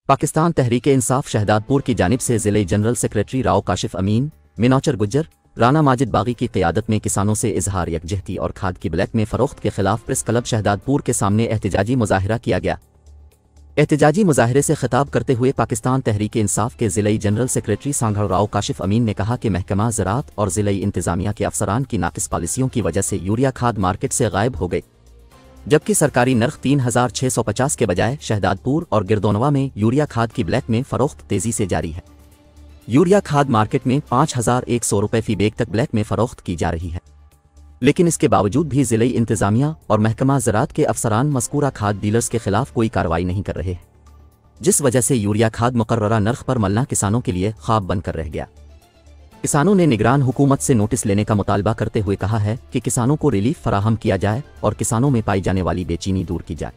पाकिस्तान तहरीक इंसाफ शहदादपुर की जानिब से ज़िले जनरल सेक्रेटरी राव काशिफ अमीन, मिनौचर गुज्जर, राना माजिद बागी की क़ियादत में किसानों से इजहार यकजहती और खाद की ब्लैक में फ़रोख्त के खिलाफ प्रेस क्लब शहदादपुर के सामने एहतजाजी मुजाहिरा किया गया। एहतजाजी मुजाहिरे से खिताब करते हुए पाकिस्तान तहरीक इंसाफ के ज़िले जनरल सेक्रेटरी सांघड़ राव काशिफ अमीन ने कहा कि महकमा ज़राअत और ज़िले इंतज़ामिया के अफसरान की नाकिस पॉलिसियों की वजह से यूरिया खाद मार्केट से गायब हो गई, जबकि सरकारी नर्ख 3650 के बजाय शहदादपुर और गिरदोनवा में यूरिया खाद की ब्लैक में फ़रोख्त तेज़ी से जारी है। यूरिया खाद मार्केट में 5100 रुपये फ़ी बैग तक ब्लैक में फ़रोख्त की जा रही है, लेकिन इसके बावजूद भी ज़िले इंतज़ामिया और महकमा ज़राअत के अफसरान मज़कूरा खाद डीलर्स के खिलाफ कोई कार्रवाई नहीं कर रहे, जिस वजह से यूरिया खाद मुकर्ररा नर्ख पर मलना किसानों के लिए ख्वाब बनकर रह गया। किसानों ने निगरान हुकूमत से नोटिस लेने का मुतालबा करते हुए कहा है कि किसानों को रिलीफ फराहम किया जाए और किसानों में पाई जाने वाली बेचैनी दूर की जाए।